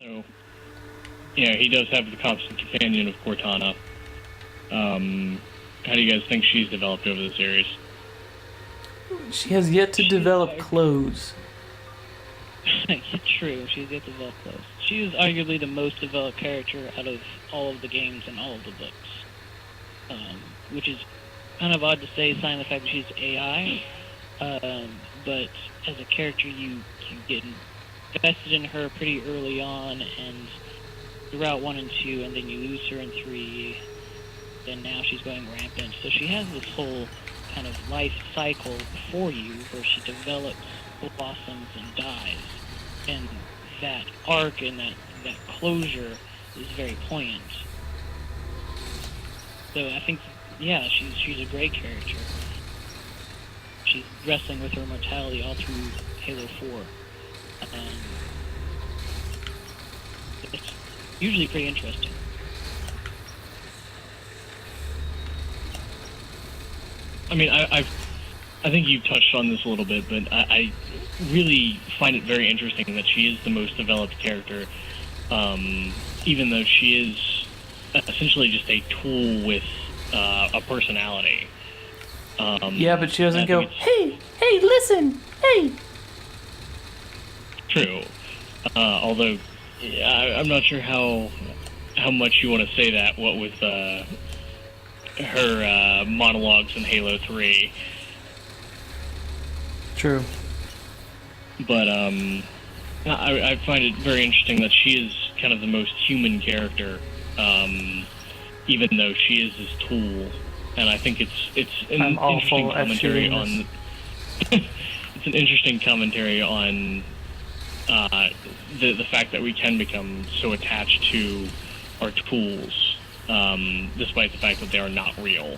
So, he does have the constant companion of Cortana. How do you guys think she's developed over the series? She has yet to develop clothes. True, she's yet to develop clothes. She is arguably the most developed character out of all of the games and all of the books. Which is kind of odd to say, sign the fact that she's AI. But as a character, you get invested in her pretty early on, and throughout 1 and 2, and then you lose her in 3, and now she's going rampant. So she has this whole kind of life cycle before you where she develops, blossoms, and dies. And that arc and that closure is very poignant. So I think, yeah, she's a great character. She's wrestling with her mortality all through Halo 4. It's usually pretty interesting. I mean, I think you touched on this a little bit, but I really find it very interesting that she is the most developed character, even though she is essentially just a tool with a personality. Yeah, but she doesn't go, hey, listen, hey! True. Although, I'm not sure how much you want to say that, what with her monologues in Halo 3. True. But I find it very interesting that she is kind of the most human character, even though she is this tool. And I think it's an interesting commentary on it's an interesting commentary on the fact that we can become so attached to our tools, despite the fact that they are not real.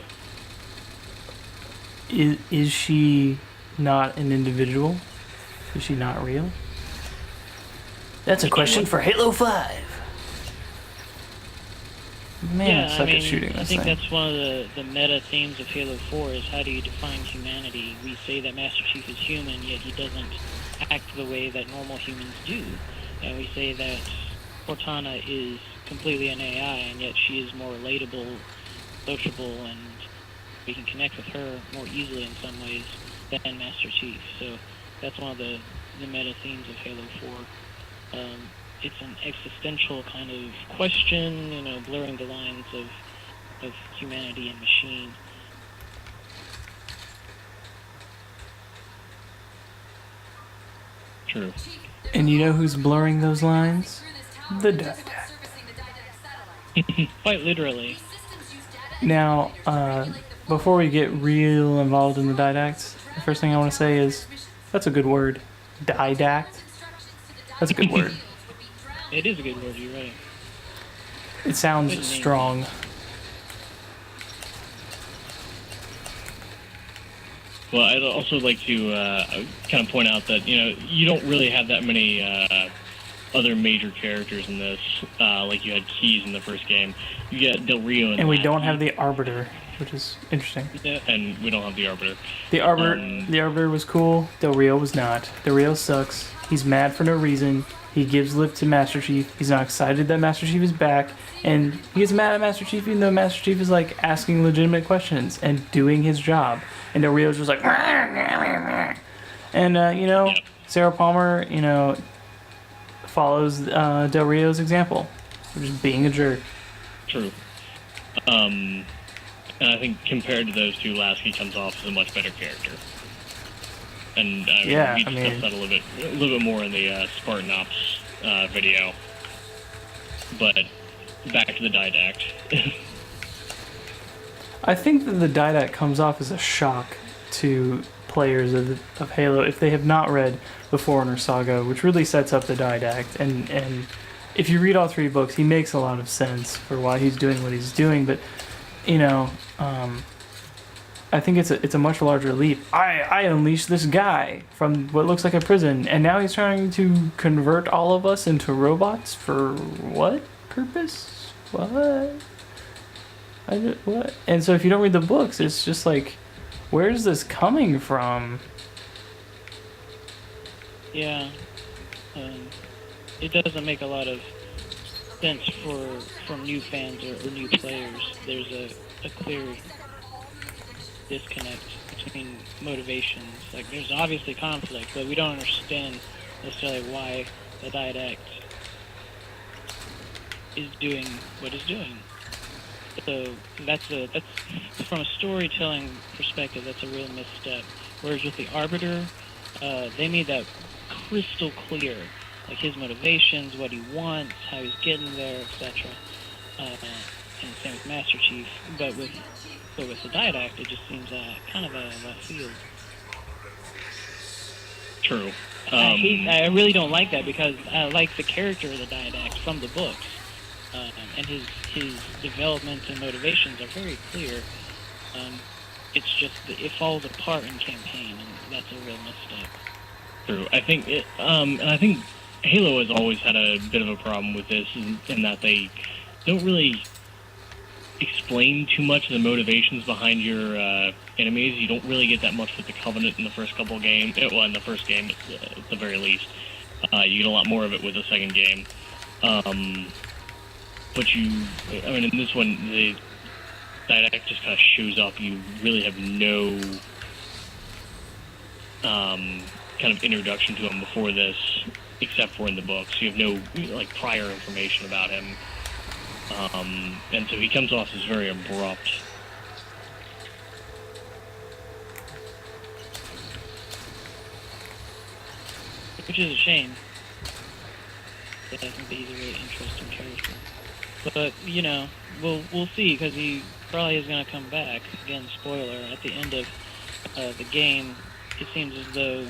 Is she not an individual? Is she not real? That's a question for Halo 5. Man, I suck at shooting this thing. I think that's one of the meta themes of Halo 4 is how do you define humanity? We say that Master Chief is human, yet he doesn't act the way that normal humans do. And we say that Cortana is completely an AI, and yet she is more relatable, sociable, and we can connect with her more easily in some ways than Master Chief. So that's one of the meta themes of Halo 4. It's an existential kind of question, blurring the lines of humanity and machine. True. And you know who's blurring those lines? The Didact. Quite literally. Now, before we get real involved in the Didacts, the first thing I want to say is, that's a good word. Didact. That's a good word. It is a good word, you're right. It sounds strong. Well, I'd also like to kind of point out that, you don't really have that many other major characters in this, like you had Keyes in the first game. You get Del Rio in and we don't have the Arbiter, which is interesting. Yeah, and we don't have the Arbiter. The Arbiter was cool. Del Rio was not. Del Rio sucks. He's mad for no reason. He gives lip to Master Chief. He's not excited that Master Chief is back. And he gets mad at Master Chief even though Master Chief is like asking legitimate questions and doing his job. And Del Rio's just like... And, Yep. Sarah Palmer, follows Del Rio's example. Just being a jerk. True. And I think compared to those two, Lasky comes off as a much better character. And we discussed that a little bit more in the Spartan Ops video. But back to the Didact. I think that the Didact comes off as a shock to players of Halo if they have not read the Forerunner saga, which really sets up the Didact. And if you read all 3 books, he makes a lot of sense for why he's doing what he's doing. But I think it's a much larger leap. I unleashed this guy from what looks like a prison, and now he's trying to convert all of us into robots for what purpose? What? What? And so if you don't read the books, it's just like, where's this coming from? Yeah. It doesn't make a lot of sense for new fans or new players. There's a clear disconnect between motivations. Like, there's obviously conflict, but we don't understand necessarily why the Didact is doing what it's doing. So that's from a storytelling perspective, that's a real misstep. Whereas with the Arbiter, they made that crystal clear, like his motivations, what he wants, how he's getting there, etc. And same with Master Chief. But with the Didact, it just seems kind of a left field. True. I really don't like that, because I like the character of the Didact from the books, and his development and motivations are very clear. It's just that it falls apart in campaign, and that's a real misstep. True. I think and I think Halo has always had a bit of a problem with this, in that they don't really explain too much of the motivations behind your enemies. You don't really get that much with the Covenant in the first couple of games. Well, in the first game, at the very least. You get a lot more of it with the second game. But in this one, the Didact just kind of shows up. You really have no kind of introduction to him before this, except for in the books. You have no prior information about him. And so he comes off as very abrupt. Which is a shame. But I think that he's a really interesting character. But, we'll see, because he probably is going to come back. Again, spoiler, at the end of the game, it seems as though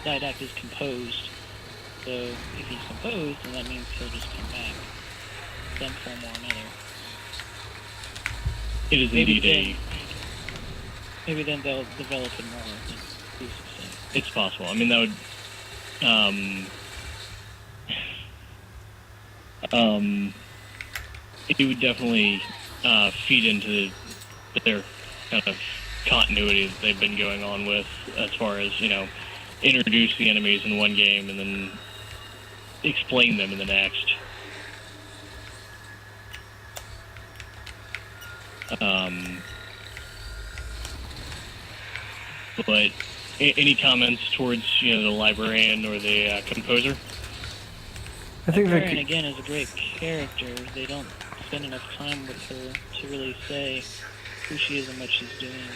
Didact is composed. So if he's composed, then that means he'll just come back. Some form or another. It is indeed Maybe then they'll develop it more. It's possible. I mean, that would it would definitely feed into their kind of continuity that they've been going on with, as far as, introduce the enemies in one game and then explain them in the next. But any comments towards the librarian or the composer? I think the librarian again is a great character. They don't spend enough time with her to really say who she is and what she's doing.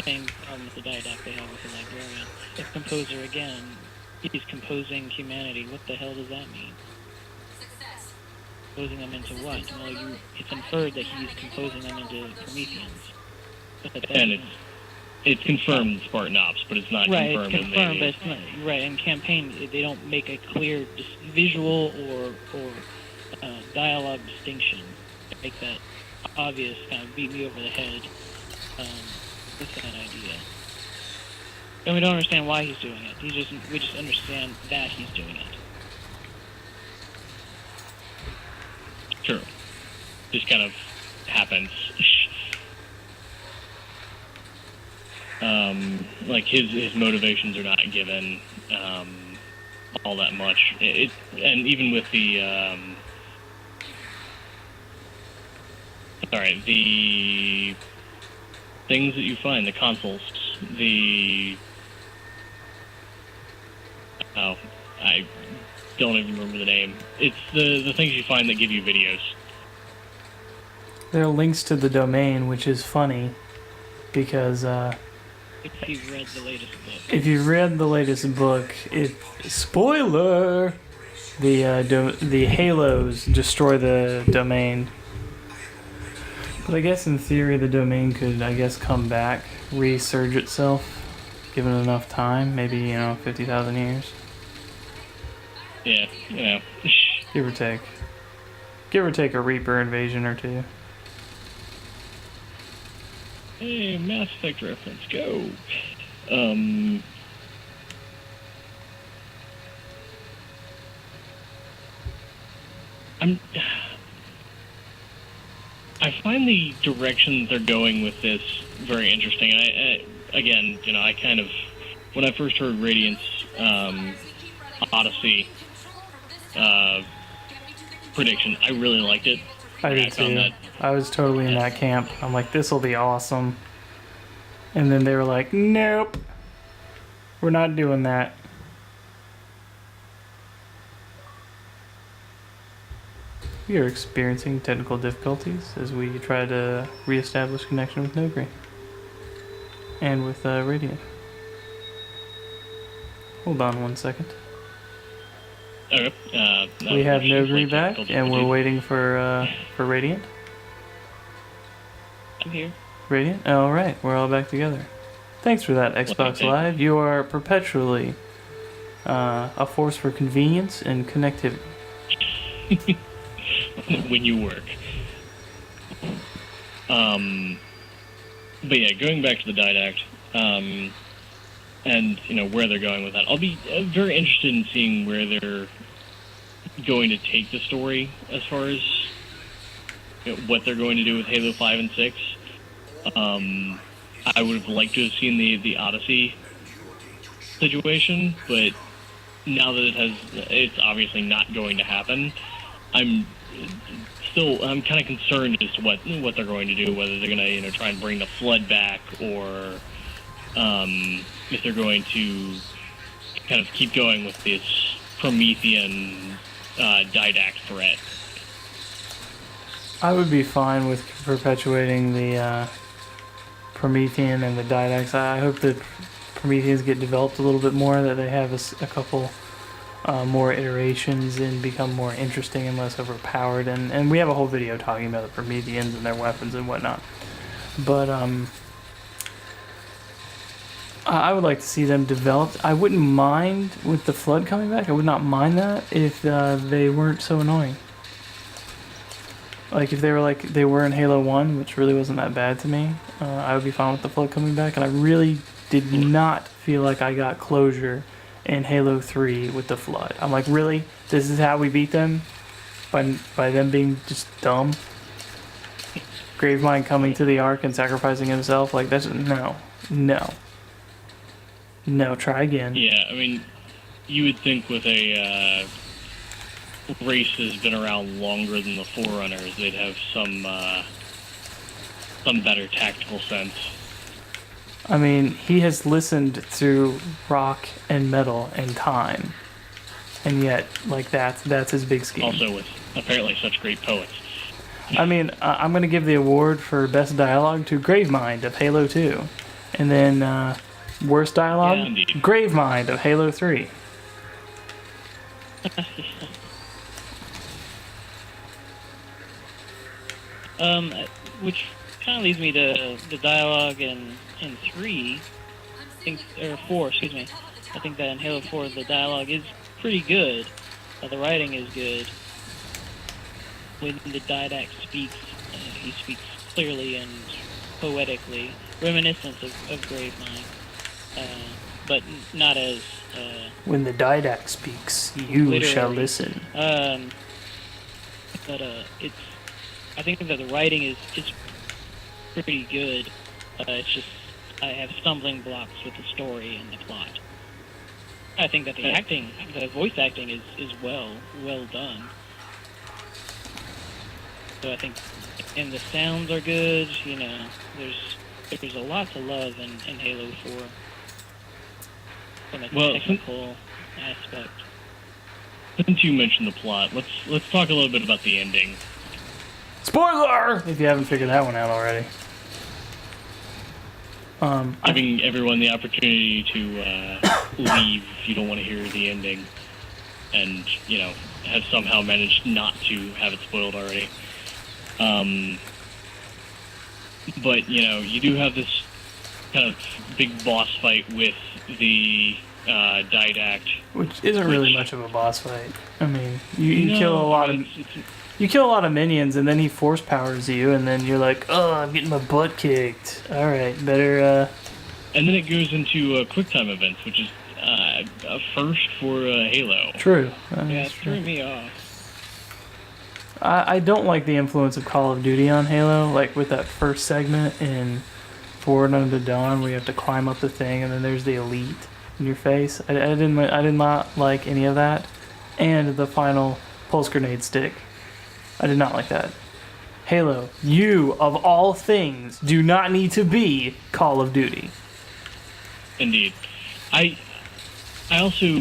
Same problem with the Didact they have with the librarian. The composer again, he's composing humanity. What the hell does that mean? Success. Composing them into what? Well, it's inferred that he's composing them into Prometheans. And it's confirmed Spartan Ops, but it's not confirmed. Right, it's confirmed, but it's not. Right, in campaign, they don't make a clear visual or dialogue distinction. They make that obvious, kind of beat me over the head with that idea. And we don't understand why he's doing it. We just understand that he's doing it. Sure. Just kind of happens. His motivations are not given all that much. And even with the the things that you find, the consoles, I don't even remember the name. It's the things you find that give you videos. There are links to the domain, which is funny, because if you've read the latest book. If you've read the latest book, spoiler, the Halos destroy the domain. But I guess in theory the domain could, come back, resurge itself, given enough time, maybe 50,000 years. Yeah, give or take a Reaper invasion or two. Hey, Mass Effect reference, go! I find the direction that they're going with this very interesting. I kind of, when I first heard Radiant's Odyssey, prediction. I really liked it. I did found too. that- I was totally in that camp. I'm like, this will be awesome. And then they were like, nope, we're not doing that. We are experiencing technical difficulties as we try to reestablish connection with Nogri. And with Radiant. Hold on one second. Okay. We have Nogri like back, technical and we're difficulties. waiting for Radiant. I'm here. Radiant? All right, we're all back together. Thanks for that, Xbox you. Live. You are perpetually a force for convenience and connectivity. When you work. But yeah, going back to the Didact, and where they're going with that, I'll be very interested in seeing where they're going to take the story as far as what they're going to do with Halo 5 and 6. I would have liked to have seen the Odyssey situation, but now that it's obviously not going to happen. I'm kind of concerned as to what they're going to do, whether they're going to try and bring the Flood back, or if they're going to kind of keep going with this Promethean Didact threat. I would be fine with perpetuating the Promethean and the Didacts. I hope that Prometheans get developed a little bit more, that they have a couple more iterations and become more interesting and less overpowered. And we have a whole video talking about the Prometheans and their weapons and whatnot. But I would like to see them developed. I wouldn't mind with the Flood coming back. I would not mind that if they weren't so annoying. Like if they were like they were in Halo 1, which really wasn't that bad to me, I would be fine with the Flood coming back. And I really did not feel like I got closure in Halo 3 with the Flood. I'm like, really? This is how we beat them? By them being just dumb? Gravemind coming to the Ark and sacrificing himself? Like, that's... No. No, try again. Yeah, I mean, you would think with a race that's been around longer than the Forerunners, they'd have some better tactical sense. I mean, he has listened through rock and metal and time. And yet, like, that's his big scheme. Also with apparently such great poets. I mean, I'm going to give the award for best dialogue to Gravemind of Halo 2. And then, worst dialogue? Yeah, indeed. Gravemind of Halo 3. Which kind of leads me to the dialogue in 3, or 4, excuse me. I think that in Halo 4 the dialogue is pretty good. The writing is good. When the Didact speaks, he speaks clearly and poetically, reminiscent of Gravemind, but not as... When the Didact speaks, you literally. shall listen. But I think that the writing is pretty good. It's just I have stumbling blocks with the story and the plot. I think that the voice acting is well done. So I think, and the sounds are good. There's a lot to love in Halo 4 from a technical aspect. Since you mentioned the plot, let's talk a little bit about the ending. Spoiler! If you haven't figured that one out already. Giving everyone the opportunity to leave if you don't want to hear the ending, and have somehow managed not to have it spoiled already. But you do have this kind of big boss fight with the Didact, which isn't really much of a boss fight. I mean, you kill a lot of... You kill a lot of minions, and then he force powers you, and then you're like, oh, I'm getting my butt kicked. Alright, better, And then it goes into QuickTime events, which is a first for Halo. True. Yeah, it threw me off. I don't like the influence of Call of Duty on Halo, like with that first segment in Forward Unto Dawn, where you have to climb up the thing, and then there's the elite in your face. I did not like any of that. And the final pulse grenade stick. I did not like that. Halo, you, of all things, do not need to be Call of Duty. Indeed. I also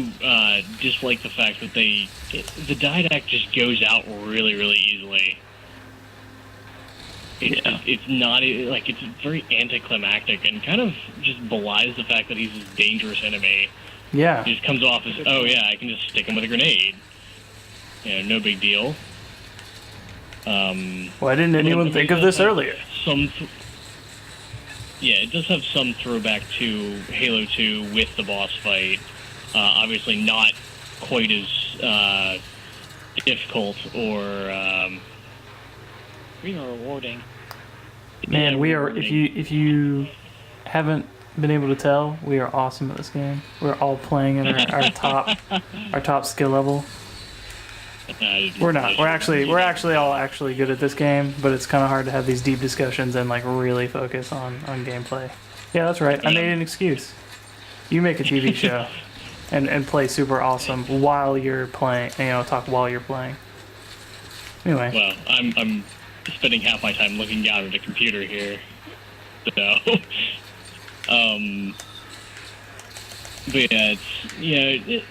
dislike the fact that the didact just goes out really, really easily. It's not, like, it's very anticlimactic and kind of just belies the fact that he's this dangerous enemy. Yeah. It just comes off as, oh yeah, I can just stick him with a grenade. You know, no big deal. Why didn't anyone think of this earlier? It does have some throwback to Halo 2 with the boss fight. Obviously not quite as difficult or even rewarding. Man, we are. If you haven't been able to tell, we are awesome at this game. We're all playing at our top skill level. We're not. We're actually all good at this game, but it's kind of hard to have these deep discussions and like really focus on gameplay. Yeah, that's right. I made an excuse. You make a TV show and play super awesome while you're playing. You know, talk while you're playing. Anyway. Well, I'm spending half my time looking down at a computer here. So, but yeah, it's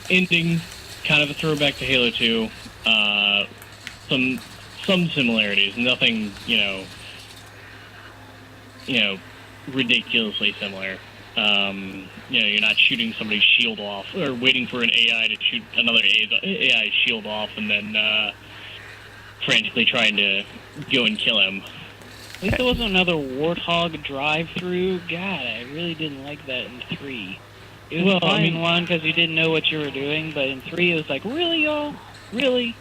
ending. Kind of a throwback to Halo 2. Some similarities. Nothing, ridiculously similar. You're not shooting somebody's shield off or waiting for an AI to shoot another AI shield off and then frantically trying to go and kill him. At least there wasn't another Warthog drive-through. God, I really didn't like that in 3. It was fine in 1 because you didn't know what you were doing, but in 3 it was like, really, y'all? Really?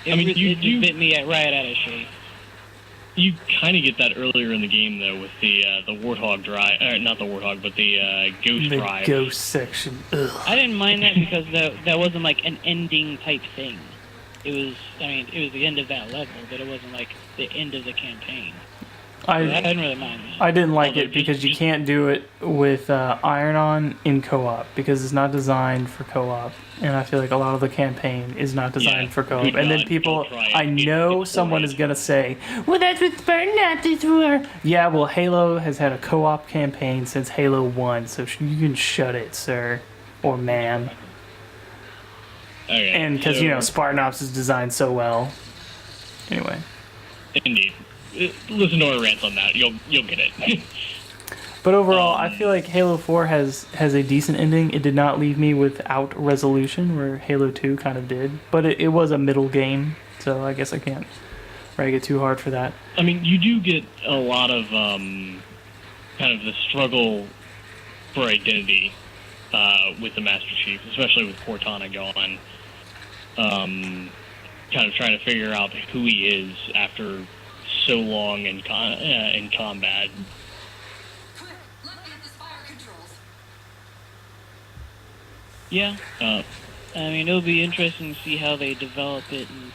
It just bit me right out of shape. You kind of get that earlier in the game, though, with the Warthog drive. Not the Warthog, but the Ghost drive. The Ghost section. Ugh. I didn't mind that because that wasn't like an ending type thing. It was the end of that level, but it wasn't like the end of the campaign. I didn't really mind that. I didn't like it because you can't do it with Iron-On in co-op because it's not designed for co-op, and I feel like a lot of the campaign is not designed for co-op. And then people, I know someone is gonna say, "Well, that's what Spartan Nazis were." Yeah, well, Halo has had a co-op campaign since Halo 1, so you can shut it, sir or ma'am. Okay, and because Spartan Ops is designed so well. Anyway. Indeed. Listen to our rants on that. You'll get it. But overall, I feel like Halo 4 has a decent ending. It did not leave me without resolution, where Halo 2 kind of did. But it was a middle game, so I guess I can't rag it too hard for that. I mean, you do get a lot of kind of the struggle for identity with the Master Chief, especially with Cortana gone. Kind of trying to figure out who he is after so long in combat. Yeah. I mean, it'll be interesting to see how they develop it in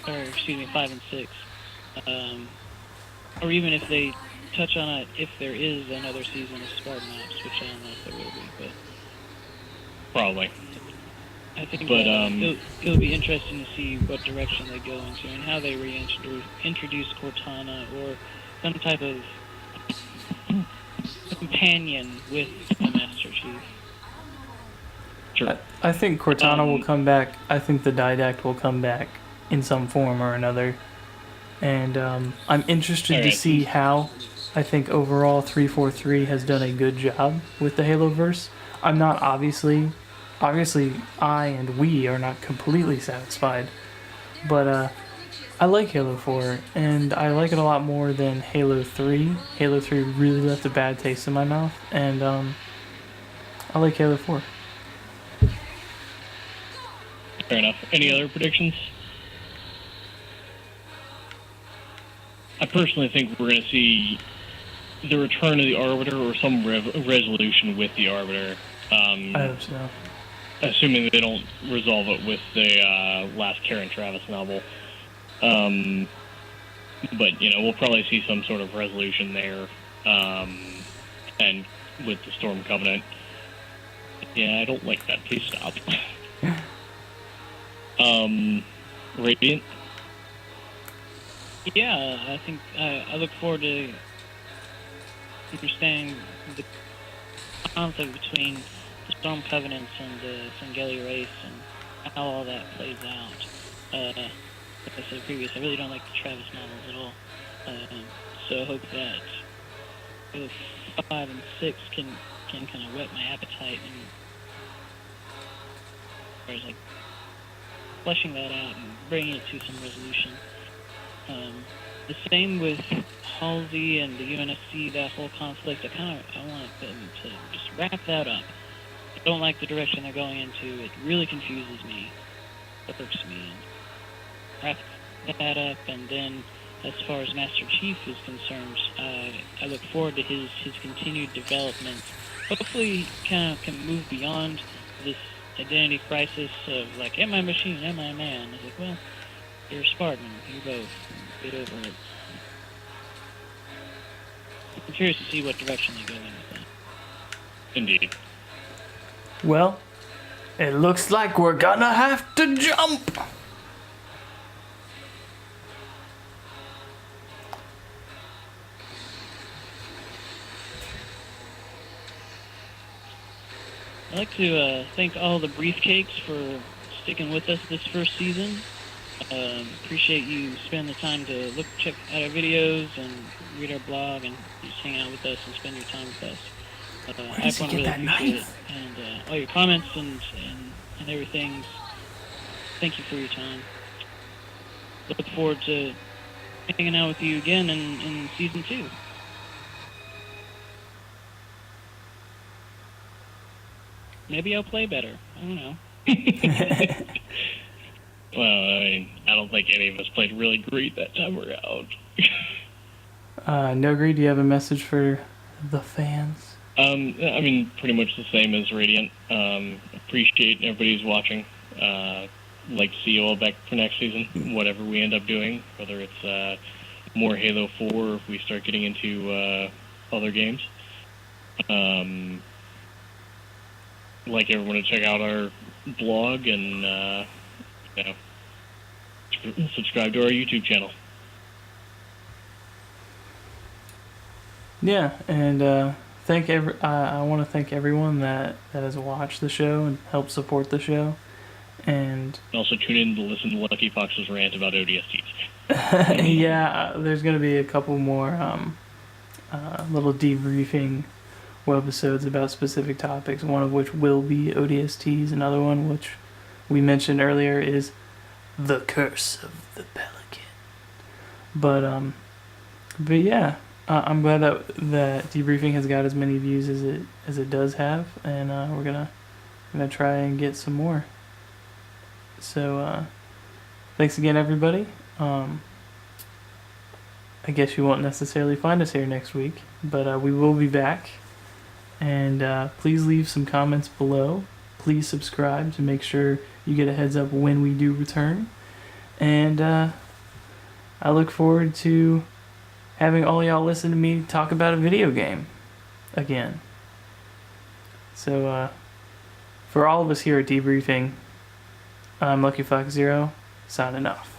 5 and 6. Or even if they touch on it, if there is another season of Spartan Ops, which I don't know if there will be, but... Probably. I think it'll be interesting to see what direction they go into and how they introduce Cortana or some type of companion with the Master Chief. Sure. I think Cortana will come back. I think the Didact will come back in some form or another. And I'm interested to see how. I think overall 343 has done a good job with the Haloverse. I'm not obviously I and we are not completely satisfied, but I like Halo 4, and I like it a lot more than Halo 3. Halo 3 really left a bad taste in my mouth, and I like Halo 4. Fair enough. Any other predictions? I personally think we're going to see the return of the Arbiter or some resolution with the Arbiter. I hope so. Assuming they don't resolve it with the last Karen Travis novel. But, we'll probably see some sort of resolution there. And with the Storm Covenant. Yeah, I don't like that. Please stop. Radiant? Yeah, I think I look forward to understanding the conflict between the Storm Covenants and the Sangeli race and how all that plays out. Like I said previously, I really don't like the Travis novels at all. So I hope that both 5 and 6 can kind of whet my appetite and as far as like fleshing that out and bringing it to some resolution. The same with Halsey and the UNSC, that whole conflict. I want them to just wrap that up. I don't like the direction they're going into. It really confuses me, irks me. And wrap that up, and then as far as Master Chief is concerned, I look forward to his continued development. Hopefully he kind of can move beyond this identity crisis of like, am I a machine, am I a man? It's like, well, you're a Spartan, you're both. Get over it. I'm curious to see what direction they go in with that. Indeed. Well, it looks like we're gonna have to jump. I'd like to thank all the Briefcakes for sticking with us this first season. Appreciate you spending the time to check out our videos and read our blog and just hang out with us and spend your time with us. I just want to really appreciate it. And all your comments and everything. Thank you for your time. Look forward to hanging out with you again in season 2. Maybe I'll play better. I don't know. Well, I mean, I don't think any of us played really great that time around. No Greed, do you have a message for the fans? I mean, pretty much the same as Radiant. Appreciate everybody who's watching. Like to see you all back for next season, whatever we end up doing, whether it's more Halo 4 or if we start getting into other games. Like everyone to check out our blog and subscribe to our YouTube channel. Yeah, and I want to thank everyone that has watched the show and helped support the show. And also tune in to listen to Lucky Fox's rant about ODSTs. yeah, there's going to be a couple more little debriefing webisodes about specific topics, one of which will be ODSTs, another one which we mentioned earlier is the curse of the pelican. But yeah, I'm glad that debriefing has got as many views as it does have, and we're gonna try and get some more. So thanks again, everybody. I guess you won't necessarily find us here next week, but we will be back. And please leave some comments below. Please subscribe to make sure you get a heads up when we do return. And I look forward to having all y'all listen to me talk about a video game again. So for all of us here at Debriefing, I'm Lucky Fox Zero, signing off.